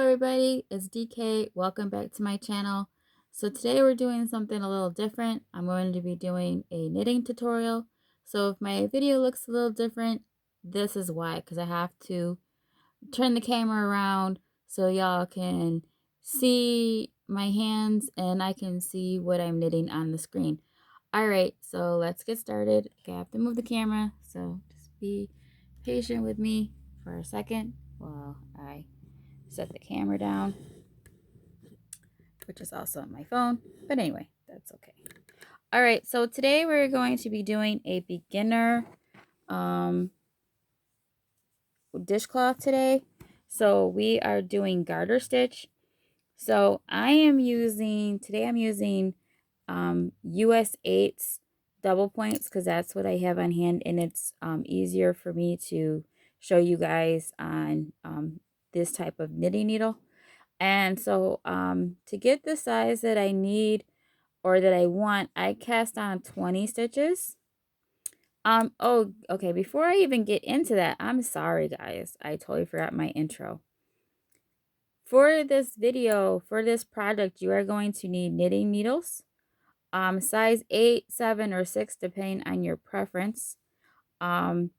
everybody, it's DK. Welcome back to my channel. So today we're doing something a little different. I'm going to be doing a knitting tutorial. So if my video looks a little different, this is why, because I have to turn the camera around so y'all can see my hands and I can see what I'm knitting on the screen. Alright, so let's get started. Okay, I have to move the camera, so just be patient with me for a second while I set the camera down, which is also on my phone, but anyway, that's okay. All right, so today we're going to be doing a beginner dishcloth today. So we are doing garter stitch. So I'm using US 8s double points because that's what I have on hand, and it's easier for me to show you guys on this type of knitting needle. And so to get the size that I need or that I want, I cast on 20 stitches. Oh, okay, before I even get into that, I'm sorry guys, I totally forgot my intro. For this video, for this project, you are going to need knitting needles, size 8, 7, or 6, depending on your preference, and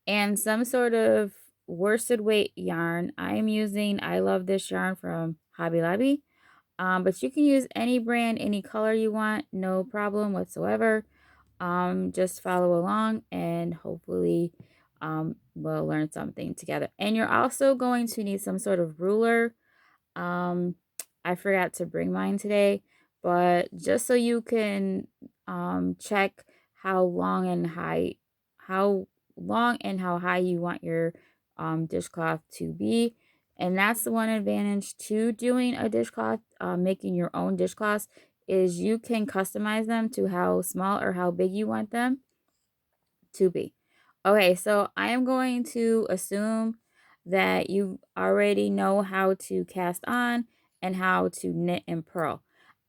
some sort of worsted weight yarn. I love this yarn from Hobby Lobby. But you can use any brand, any color you want, no problem whatsoever. Just follow along and hopefully we'll learn something together. And you're also going to need some sort of ruler. I forgot to bring mine today, but just so you can check how long and how high you want your dishcloth to be. And that's the one advantage to doing a dishcloth, making your own dishcloths, is you can customize them to how small or how big you want them to be. Okay, so I am going to assume that you already know how to cast on and how to knit and purl.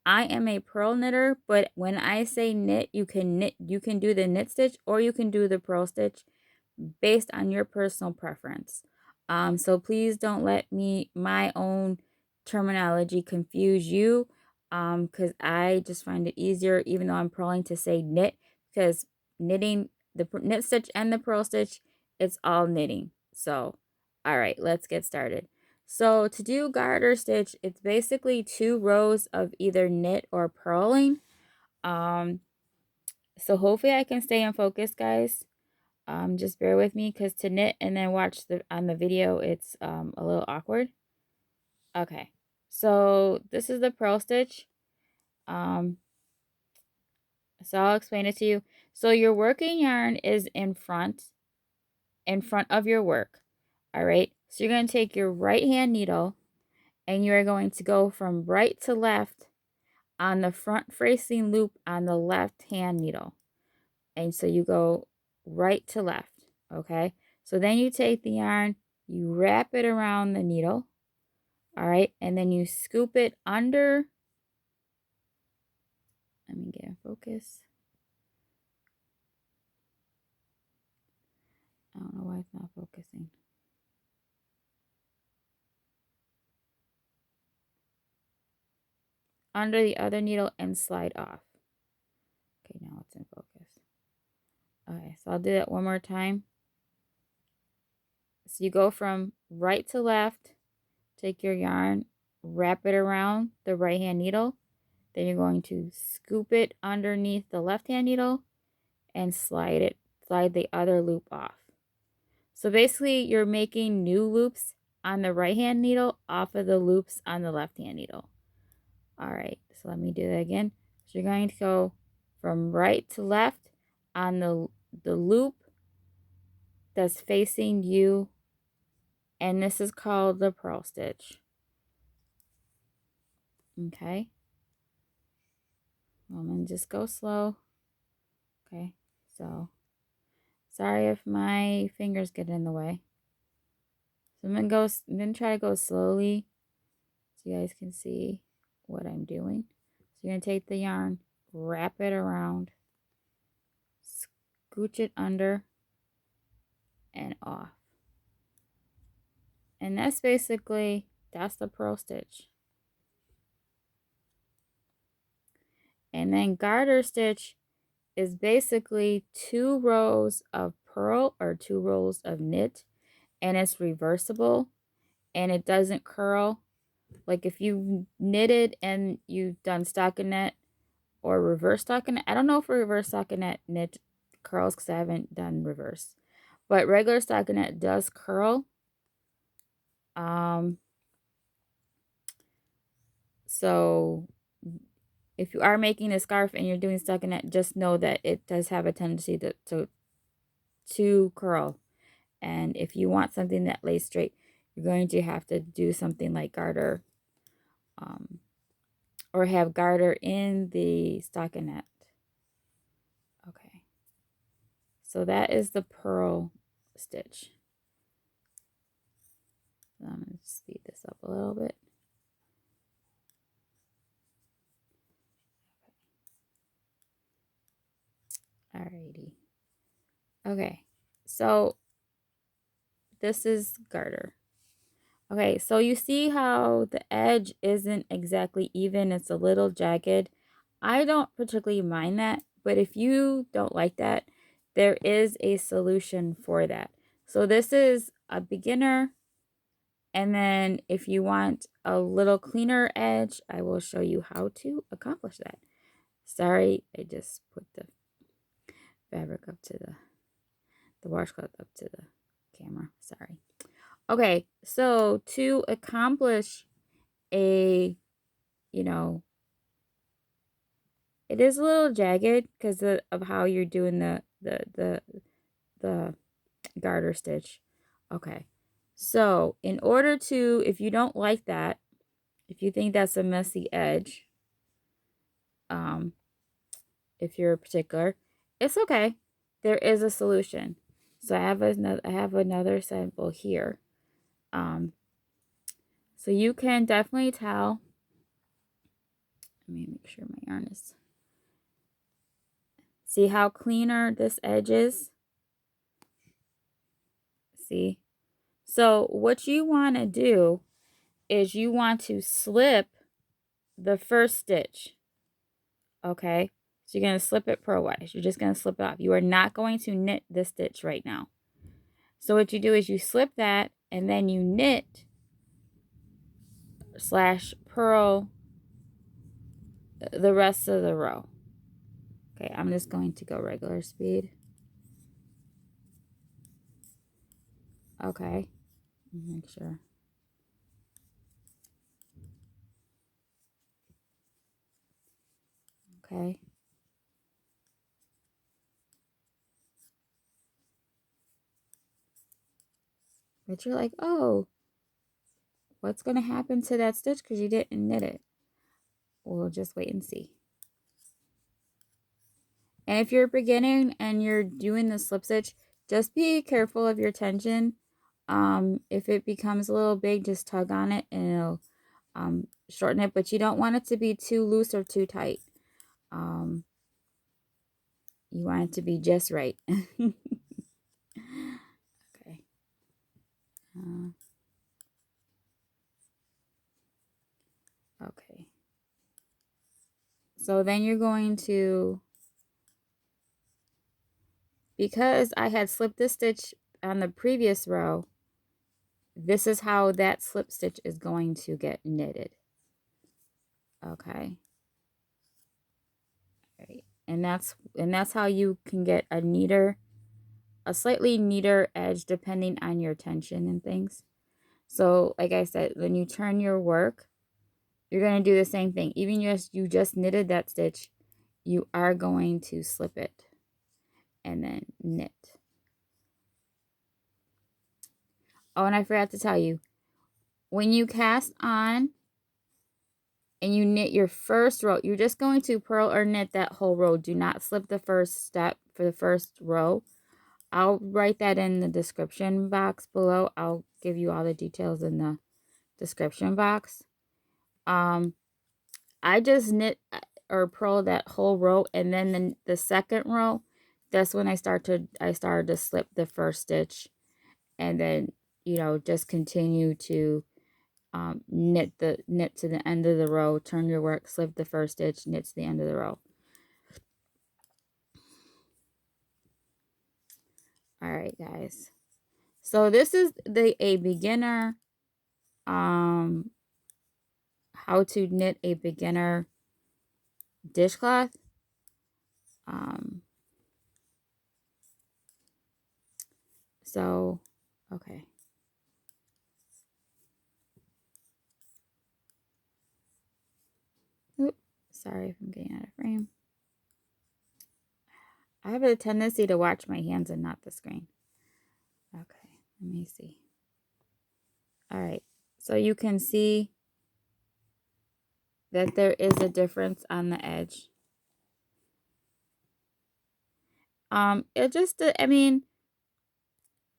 I am a purl knitter, but when I say knit, you can do the knit stitch or you can do the purl stitch based on your personal preference. So please don't let my own terminology confuse you, because I just find it easier, even though I'm purling, to say knit, because knitting, the knit stitch and the purl stitch, it's all knitting. So, all right, let's get started. So to do garter stitch, it's basically 2 rows of either knit or purling. So hopefully I can stay in focus, guys. Just bear with me, because to knit and then watch on the video, it's a little awkward. Okay, so this is the purl stitch. So I'll explain it to you. So your working yarn is in front of your work. All right, so you're going to take your right hand needle and you are going to go from right to left on the front facing loop on the left hand needle. And so you go right to left. Okay, so then you take the yarn, you wrap it around the needle. All right, and then you scoop it under. Let me get in focus. I don't know why it's not focusing. Under the other needle and slide off. Okay, now it's in focus. Okay, so I'll do that one more time. So you go from right to left, take your yarn, wrap it around the right hand needle. Then you're going to scoop it underneath the left hand needle and slide the other loop off. So basically you're making new loops on the right hand needle off of the loops on the left hand needle. All right, so let me do that again. So you're going to go from right to left on the loop that's facing you, and this is called the purl stitch. Okay, I'm gonna just go slow. Okay, so sorry if my fingers get in the way. So I'm gonna try to go slowly so you guys can see what I'm doing. So you're gonna take the yarn, wrap it around, scooch it under and off. And that's basically That's the purl stitch. And then garter stitch is basically 2 rows of purl or 2 rows of knit, and it's reversible and it doesn't curl. Like if you knitted and you've done stockinette or reverse stockinette. I don't know if reverse stockinette knit curls because I haven't done reverse. But regular stockinette does curl. So if you are making a scarf and you're doing stockinette, just know that it does have a tendency to curl. And if you want something that lays straight, you're going to have to do something like garter, or have garter in the stockinette. Okay. So that is the purl stitch. I'm going to speed this up a little bit. Alrighty. Okay, so this is garter. Okay, so you see how the edge isn't exactly even, it's a little jagged. I don't particularly mind that, but if you don't like that, there is a solution for that. So this is a beginner, and then if you want a little cleaner edge, I will show you how to accomplish that. Sorry, I just put the fabric up to the washcloth up to the camera. Sorry. Okay, so to accomplish a, you know, it is a little jagged because of how you're doing the garter stitch. Okay, so in order to, if you don't like that, if you think that's a messy edge, if you're particular, it's okay. There is a solution. So I have another sample here. So you can definitely tell. Let me make sure my yarn is. See how cleaner this edge is? See? So what you want to do is you want to slip the first stitch. Okay? So you're going to slip it purlwise. You're just going to slip it off. You are not going to knit this stitch right now. So what you do is you slip that and then you knit / purl the rest of the row. Okay, I'm just going to go regular speed. Okay, make sure. Okay. But you're like, oh, what's going to happen to that stitch because you didn't knit it? We'll just wait and see. And if you're beginning and you're doing the slip stitch, just be careful of your tension. If it becomes a little big, just tug on it and it'll shorten it. But you don't want it to be too loose or too tight. You want it to be just right. Okay. Okay. So then you're going to, because I had slipped this stitch on the previous row, this is how that slip stitch is going to get knitted. Okay. Right. And that's how you can get a slightly neater edge depending on your tension and things. So like I said, when you turn your work, you're going to do the same thing. Even you just knitted that stitch, you are going to slip it and then knit. Oh, and I forgot to tell you, when you cast on and you knit your first row, you're just going to purl or knit that whole row. Do not slip the first step for the first row. I'll write that in the description box below. I'll give you all the details in the description box. I just knit or purl that whole row, and then the second row, that's when I started to slip the first stitch, and then just continue to knit to the end of the row, turn your work, slip the first stitch, knit to the end of the row. All right, guys. So this is a beginner how to knit a beginner dishcloth. So okay. Oop, sorry if I'm getting out of frame. I have a tendency to watch my hands and not the screen. Okay, let me see. All right, so you can see that there is a difference on the edge. It just, I mean,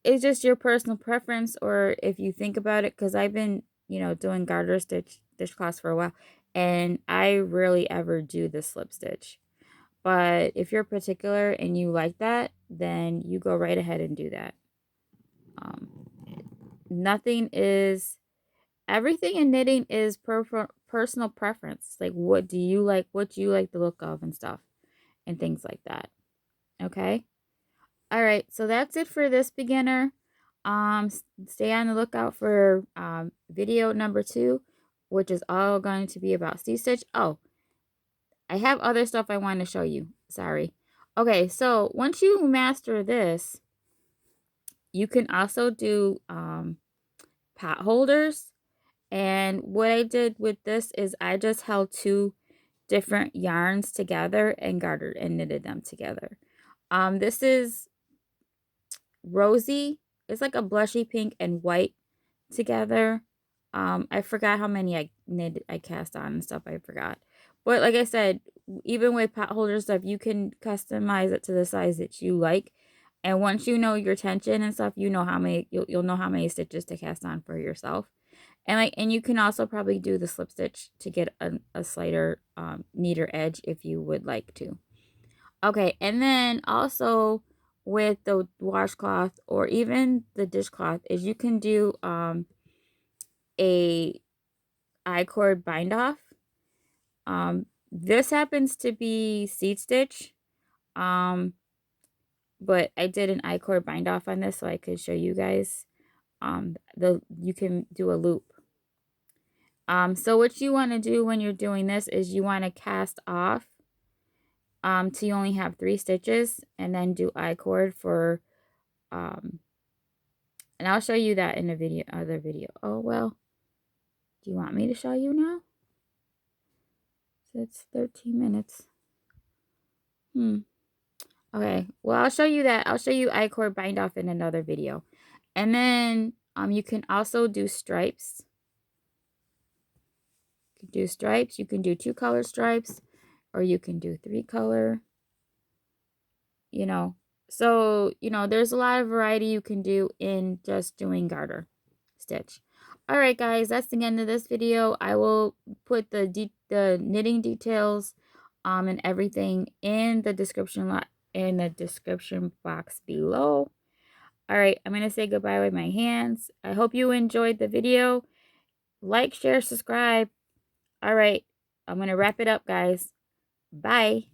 it's just your personal preference, or if you think about it, because I've been, doing garter stitch dishcloths for a while, and I rarely ever do the slip stitch. But if you're particular and you like that, then you go right ahead and do that. Nothing is, everything in knitting is personal preference. Like, what do you like the look of and stuff and things like that. Okay. All right. So that's it for this beginner. Stay on the lookout for video number 2, which is all going to be about C-stitch. Oh, I have other stuff I want to show you. Sorry. Okay. So once you master this, you can also do pot holders. And what I did with this is I just held 2 different yarns together and gartered and knitted them together. This is rosy. It's like a blushy pink and white together. I forgot how many I cast on and stuff. I forgot. But like I said, even with pot holder stuff, you can customize it to the size that you like. And once you know your tension and stuff, you know how many you'll know how many stitches to cast on for yourself. And you can also probably do the slip stitch to get a slighter neater edge if you would like to. Okay, and then also with the washcloth or even the dishcloth is you can do a I-cord bind off. This happens to be seed stitch, but I did an I-cord bind off on this so I could show you guys. You can do a loop. So what you want to do when you're doing this is you want to cast off till you only have 3 stitches, and then do I-cord for and I'll show you that in a other video. Oh, well, do you want me to show you now? So it's 13 minutes. Okay, well, I'll show you that. I'll show you I-cord bind off in another video. And then you can also do stripes. You can do stripes. You can do 2 color stripes, or you can do 3 color. So, there's a lot of variety you can do in just doing garter stitch. All right, guys, that's the end of this video. I will put the knitting details and everything in the description box below. All right, I'm going to say goodbye with my hands. I hope you enjoyed the video. Like, share, subscribe. All right, I'm going to wrap it up, guys. Bye.